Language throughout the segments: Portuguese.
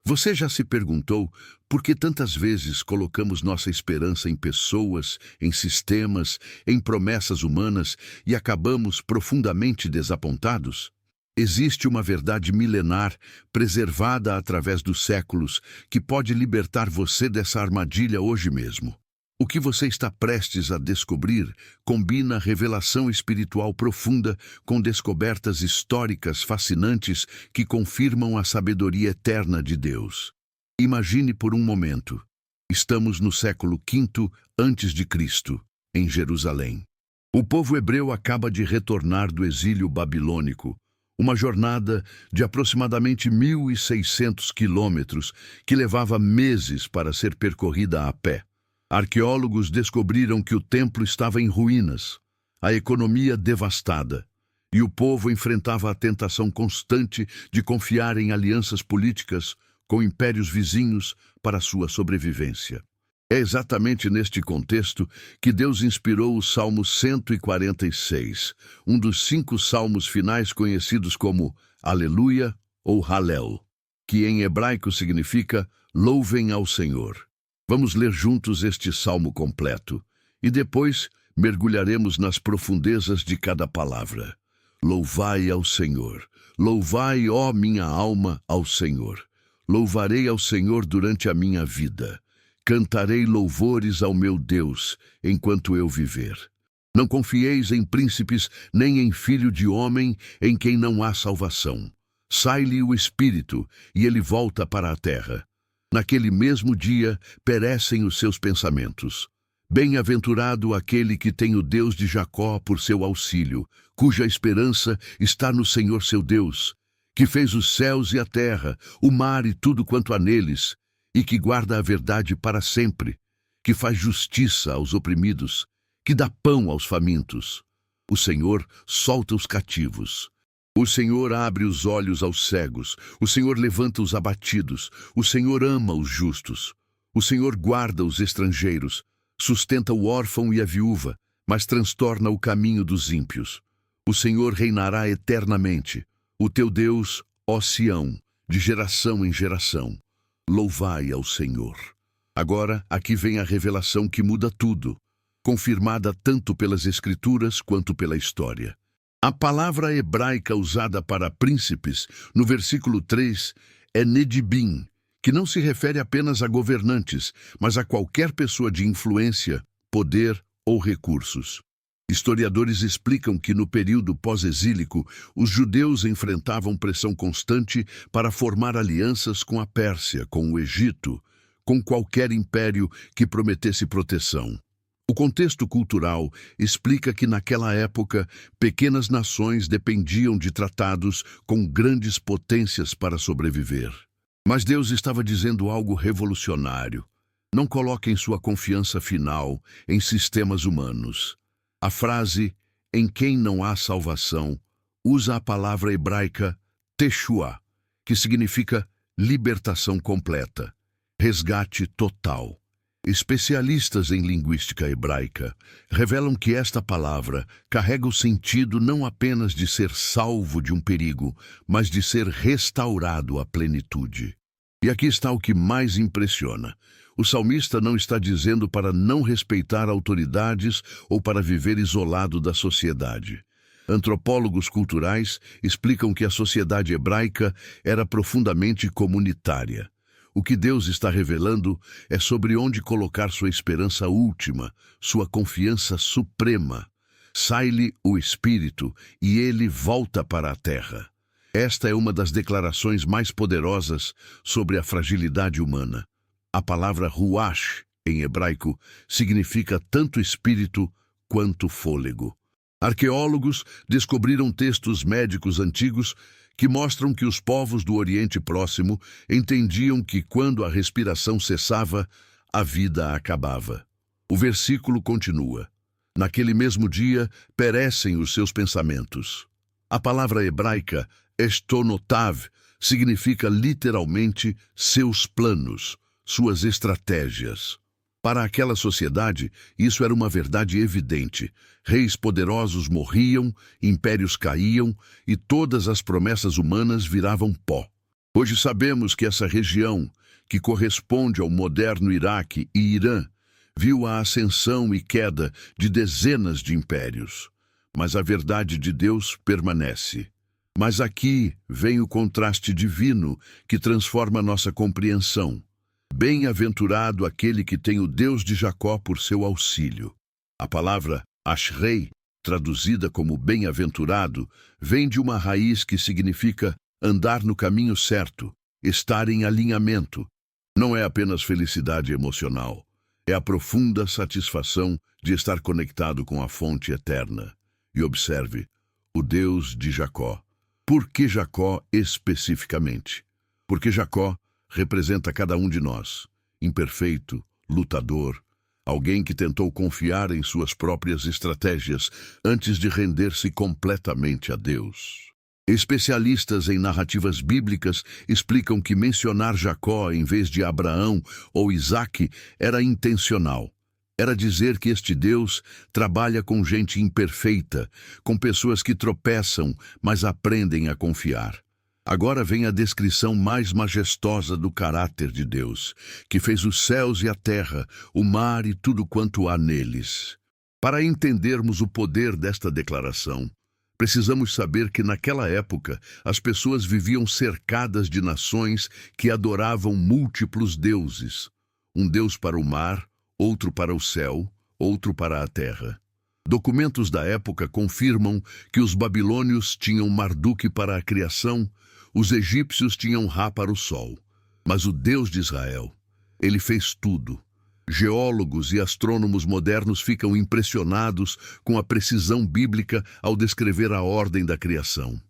Você já se perguntou por que tantas vezes colocamos nossa esperança em pessoas, em sistemas, em promessas humanas e acabamos profundamente desapontados? Existe uma verdade milenar, preservada através dos séculos, que pode libertar você dessa armadilha hoje mesmo. O que você está prestes a descobrir combina revelação espiritual profunda com descobertas históricas fascinantes que confirmam a sabedoria eterna de Deus. Imagine por um momento. Estamos no século V a.C., em Jerusalém. O povo hebreu acaba de retornar do exílio babilônico, uma jornada de aproximadamente 1.600 quilômetros que levava meses para ser percorrida a pé. Arqueólogos descobriram que o templo estava em ruínas, a economia devastada, e o povo enfrentava a tentação constante de confiar em alianças políticas com impérios vizinhos para sua sobrevivência. É exatamente neste contexto que Deus inspirou o Salmo 146, um dos 5 salmos finais conhecidos como Aleluia ou Hallel, que em hebraico significa Louvem ao Senhor. Vamos ler juntos este salmo completo, e depois mergulharemos nas profundezas de cada palavra. Louvai ao Senhor, louvai, ó minha alma, ao Senhor. Louvarei ao Senhor durante a minha vida. Cantarei louvores ao meu Deus, enquanto eu viver. Não confieis em príncipes, nem em filho de homem, em quem não há salvação. Sai-lhe o espírito, e ele volta para a terra. Naquele mesmo dia perecem os seus pensamentos. Bem-aventurado aquele que tem o Deus de Jacó por seu auxílio, cuja esperança está no Senhor seu Deus, que fez os céus e a terra, o mar e tudo quanto há neles, e que guarda a verdade para sempre, que faz justiça aos oprimidos, que dá pão aos famintos. O Senhor solta os cativos. O Senhor abre os olhos aos cegos, o Senhor levanta os abatidos, o Senhor ama os justos. O Senhor guarda os estrangeiros, sustenta o órfão e a viúva, mas transtorna o caminho dos ímpios. O Senhor reinará eternamente, o teu Deus, ó Sião, de geração em geração. Louvai ao Senhor. Agora, aqui vem a revelação que muda tudo, confirmada tanto pelas Escrituras quanto pela história. A palavra hebraica usada para príncipes, no versículo 3, é nedibim, que não se refere apenas a governantes, mas a qualquer pessoa de influência, poder ou recursos. Historiadores explicam que no período pós-exílico, os judeus enfrentavam pressão constante para formar alianças com a Pérsia, com o Egito, com qualquer império que prometesse proteção. O contexto cultural explica que naquela época, pequenas nações dependiam de tratados com grandes potências para sobreviver. Mas Deus estava dizendo algo revolucionário. Não coloquem sua confiança final em sistemas humanos. A frase, em quem não há salvação, usa a palavra hebraica Teshua, que significa libertação completa, resgate total. Especialistas em linguística hebraica revelam que esta palavra carrega o sentido não apenas de ser salvo de um perigo, mas de ser restaurado à plenitude. E aqui está o que mais impressiona. O salmista não está dizendo para não respeitar autoridades ou para viver isolado da sociedade. Antropólogos culturais explicam que a sociedade hebraica era profundamente comunitária. O que Deus está revelando é sobre onde colocar sua esperança última, sua confiança suprema. Sai-lhe o espírito e ele volta para a terra. Esta é uma das declarações mais poderosas sobre a fragilidade humana. A palavra ruach, em hebraico, significa tanto espírito quanto fôlego. Arqueólogos descobriram textos médicos antigos que mostram que os povos do Oriente Próximo entendiam que quando a respiração cessava, a vida acabava. O versículo continua: naquele mesmo dia perecem os seus pensamentos. A palavra hebraica estonotav significa literalmente seus planos, suas estratégias. Para aquela sociedade, isso era uma verdade evidente. Reis poderosos morriam, impérios caíam e todas as promessas humanas viravam pó. Hoje sabemos que essa região, que corresponde ao moderno Iraque e Irã, viu a ascensão e queda de dezenas de impérios. Mas a verdade de Deus permanece. Mas aqui vem o contraste divino que transforma nossa compreensão. Bem-aventurado aquele que tem o Deus de Jacó por seu auxílio. A palavra Ashrei, traduzida como bem-aventurado, vem de uma raiz que significa andar no caminho certo, estar em alinhamento. Não é apenas felicidade emocional, é a profunda satisfação de estar conectado com a fonte eterna. E observe, o Deus de Jacó. Por que Jacó especificamente? Porque Jacó representa cada um de nós, imperfeito, lutador, alguém que tentou confiar em suas próprias estratégias antes de render-se completamente a Deus. Especialistas em narrativas bíblicas explicam que mencionar Jacó em vez de Abraão ou Isaque era intencional. Era dizer que este Deus trabalha com gente imperfeita, com pessoas que tropeçam, mas aprendem a confiar. Agora vem a descrição mais majestosa do caráter de Deus, que fez os céus e a terra, o mar e tudo quanto há neles. Para entendermos o poder desta declaração, precisamos saber que naquela época as pessoas viviam cercadas de nações que adoravam múltiplos deuses. Um deus para o mar, outro para o céu, outro para a terra. Documentos da época confirmam que os babilônios tinham Marduk para a criação, os egípcios tinham Ra para o sol. Mas o Deus de Israel, ele fez tudo. Geólogos e astrônomos modernos ficam impressionados com a precisão bíblica ao descrever a ordem da criação.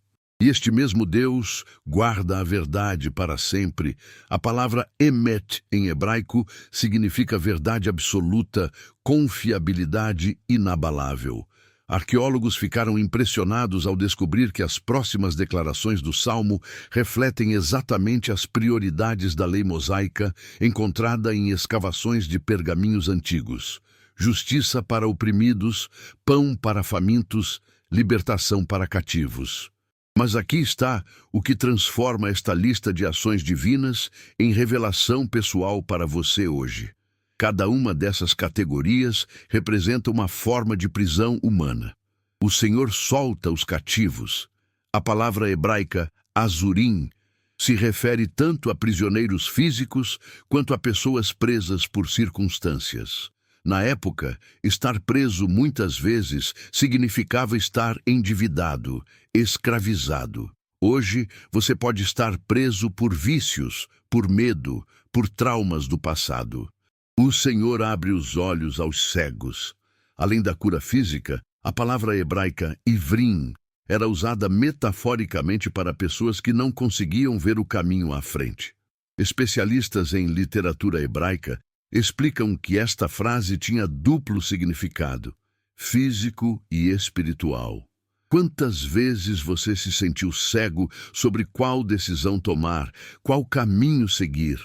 E este mesmo Deus guarda a verdade para sempre. A palavra emet, em hebraico, significa verdade absoluta, confiabilidade inabalável. Arqueólogos ficaram impressionados ao descobrir que as próximas declarações do Salmo refletem exatamente as prioridades da lei mosaica encontrada em escavações de pergaminhos antigos. Justiça para oprimidos, pão para famintos, libertação para cativos. Mas aqui está o que transforma esta lista de ações divinas em revelação pessoal para você hoje. Cada uma dessas categorias representa uma forma de prisão humana. O Senhor solta os cativos. A palavra hebraica azurim se refere tanto a prisioneiros físicos quanto a pessoas presas por circunstâncias. Na época, estar preso muitas vezes significava estar endividado, escravizado. Hoje, você pode estar preso por vícios, por medo, por traumas do passado. O Senhor abre os olhos aos cegos. Além da cura física, a palavra hebraica ivrim era usada metaforicamente para pessoas que não conseguiam ver o caminho à frente. Especialistas em literatura hebraica explicam que esta frase tinha duplo significado, físico e espiritual. Quantas vezes você se sentiu cego sobre qual decisão tomar, qual caminho seguir?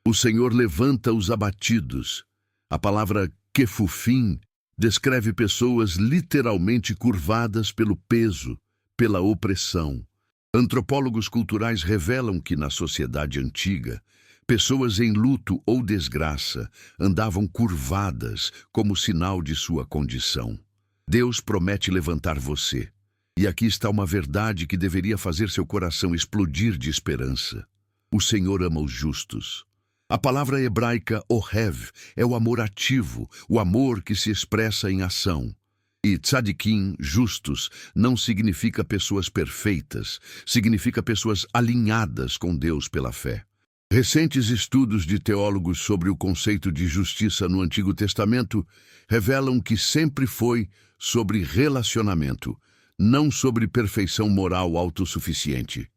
O Senhor levanta os abatidos. A palavra kefufim descreve pessoas literalmente curvadas pelo peso, pela opressão. Antropólogos culturais revelam que na sociedade antiga, pessoas em luto ou desgraça andavam curvadas como sinal de sua condição. Deus promete levantar você. E aqui está uma verdade que deveria fazer seu coração explodir de esperança. O Senhor ama os justos. A palavra hebraica ohev é o amor ativo, o amor que se expressa em ação. E tzadikim, justos, não significa pessoas perfeitas, significa pessoas alinhadas com Deus pela fé. Recentes estudos de teólogos sobre o conceito de justiça no Antigo Testamento revelam que sempre foi sobre relacionamento, não sobre perfeição moral autossuficiente.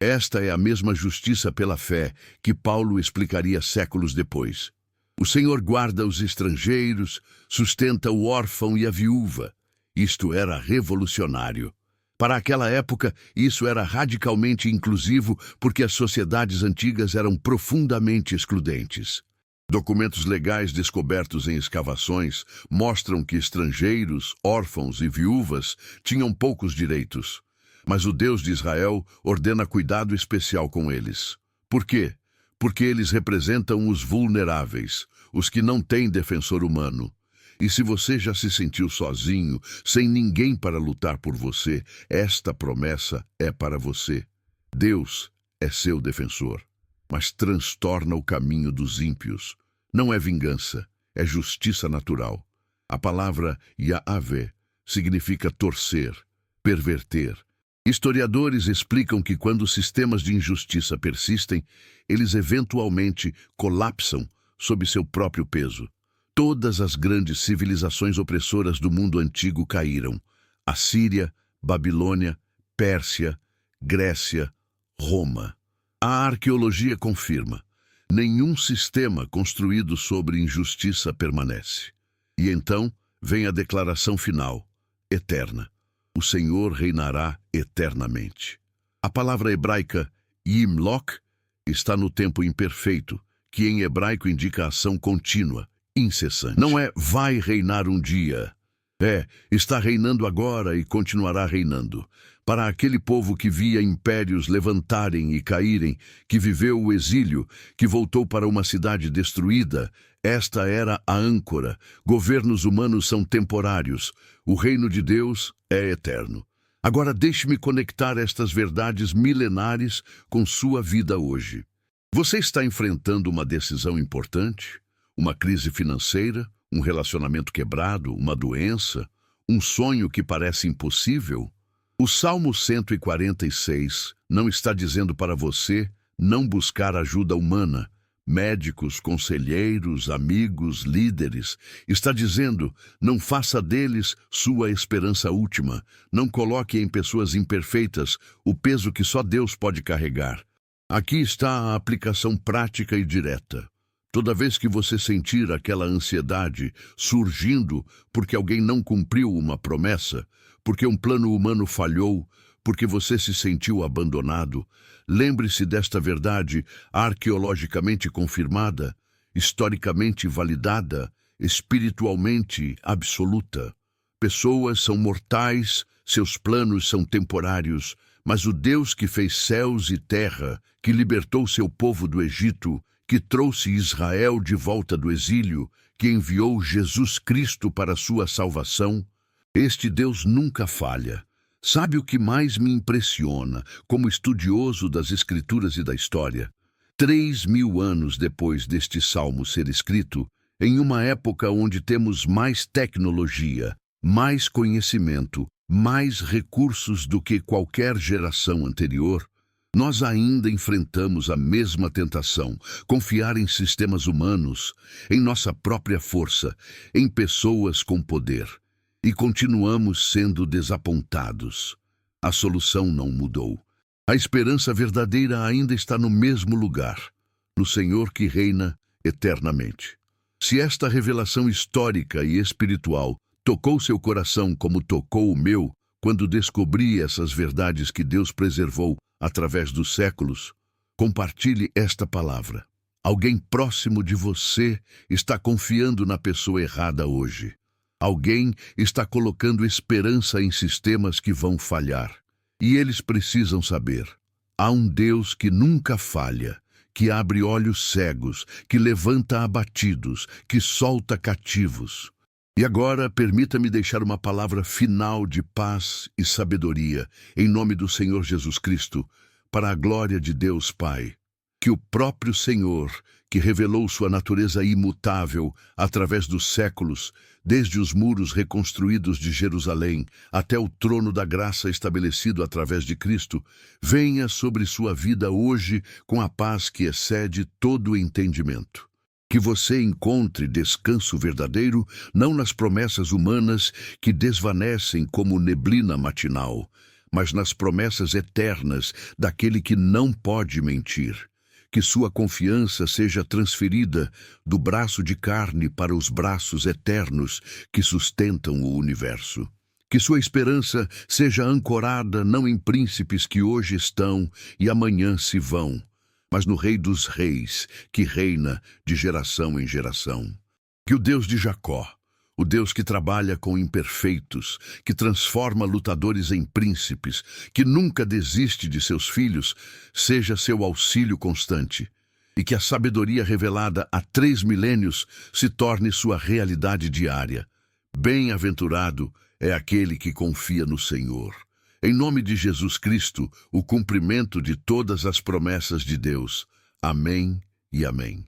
Esta é a mesma justiça pela fé que Paulo explicaria séculos depois. O Senhor guarda os estrangeiros, sustenta o órfão e a viúva. Isto era revolucionário. Para aquela época, isso era radicalmente inclusivo porque as sociedades antigas eram profundamente excludentes. Documentos legais descobertos em escavações mostram que estrangeiros, órfãos e viúvas tinham poucos direitos. Mas o Deus de Israel ordena cuidado especial com eles. Por quê? Porque eles representam os vulneráveis, os que não têm defensor humano. E se você já se sentiu sozinho, sem ninguém para lutar por você, esta promessa é para você. Deus é seu defensor, mas transtorna o caminho dos ímpios. Não é vingança, é justiça natural. A palavra Yahvé significa torcer, perverter. Historiadores explicam que quando sistemas de injustiça persistem, eles eventualmente colapsam sob seu próprio peso. Todas as grandes civilizações opressoras do mundo antigo caíram. Assíria, Babilônia, Pérsia, Grécia, Roma. A arqueologia confirma: nenhum sistema construído sobre injustiça permanece. E então vem a declaração final, eterna. O Senhor reinará eternamente. A palavra hebraica Yimloch está no tempo imperfeito, que em hebraico indica ação contínua, incessante. Não é vai reinar um dia. Está reinando agora e continuará reinando. Para aquele povo que via impérios levantarem e caírem, que viveu o exílio, que voltou para uma cidade destruída, esta era a âncora. Governos humanos são temporários. O reino de Deus é eterno. Agora deixe-me conectar estas verdades milenares com sua vida hoje. Você está enfrentando uma decisão importante? Uma crise financeira? Um relacionamento quebrado? Uma doença? Um sonho que parece impossível? O Salmo 146 não está dizendo para você não buscar ajuda humana, médicos, conselheiros, amigos, líderes. Está dizendo, não faça deles sua esperança última. Não coloque em pessoas imperfeitas o peso que só Deus pode carregar. Aqui está a aplicação prática e direta. Toda vez que você sentir aquela ansiedade surgindo porque alguém não cumpriu uma promessa, porque um plano humano falhou, porque você se sentiu abandonado, lembre-se desta verdade arqueologicamente confirmada, historicamente validada, espiritualmente absoluta. Pessoas são mortais, seus planos são temporários, mas o Deus que fez céus e terra, que libertou seu povo do Egito, que trouxe Israel de volta do exílio, que enviou Jesus Cristo para sua salvação, este Deus nunca falha. Sabe o que mais me impressiona, como estudioso das Escrituras e da história? 3.000 anos depois deste salmo ser escrito, em uma época onde temos mais tecnologia, mais conhecimento, mais recursos do que qualquer geração anterior, nós ainda enfrentamos a mesma tentação, confiar em sistemas humanos, em nossa própria força, em pessoas com poder. E continuamos sendo desapontados. A solução não mudou. A esperança verdadeira ainda está no mesmo lugar, no Senhor que reina eternamente. Se esta revelação histórica e espiritual tocou seu coração como tocou o meu, quando descobri essas verdades que Deus preservou através dos séculos, compartilhe esta palavra. Alguém próximo de você está confiando na pessoa errada hoje. Alguém está colocando esperança em sistemas que vão falhar. E eles precisam saber. Há um Deus que nunca falha, que abre olhos cegos, que levanta abatidos, que solta cativos. E agora, permita-me deixar uma palavra final de paz e sabedoria, em nome do Senhor Jesus Cristo, para a glória de Deus Pai. Que o próprio Senhor, que revelou sua natureza imutável através dos séculos, desde os muros reconstruídos de Jerusalém até o trono da graça estabelecido através de Cristo, venha sobre sua vida hoje com a paz que excede todo o entendimento. Que você encontre descanso verdadeiro não nas promessas humanas que desvanecem como neblina matinal, mas nas promessas eternas daquele que não pode mentir. Que sua confiança seja transferida do braço de carne para os braços eternos que sustentam o universo. Que sua esperança seja ancorada não em príncipes que hoje estão e amanhã se vão, mas no Rei dos Reis, que reina de geração em geração. Que o Deus de Jacó, O Deus que trabalha com imperfeitos, que transforma lutadores em príncipes, que nunca desiste de seus filhos, seja seu auxílio constante. E que a sabedoria revelada há 3 milênios se torne sua realidade diária. Bem-aventurado é aquele que confia no Senhor. Em nome de Jesus Cristo, o cumprimento de todas as promessas de Deus. Amém e amém.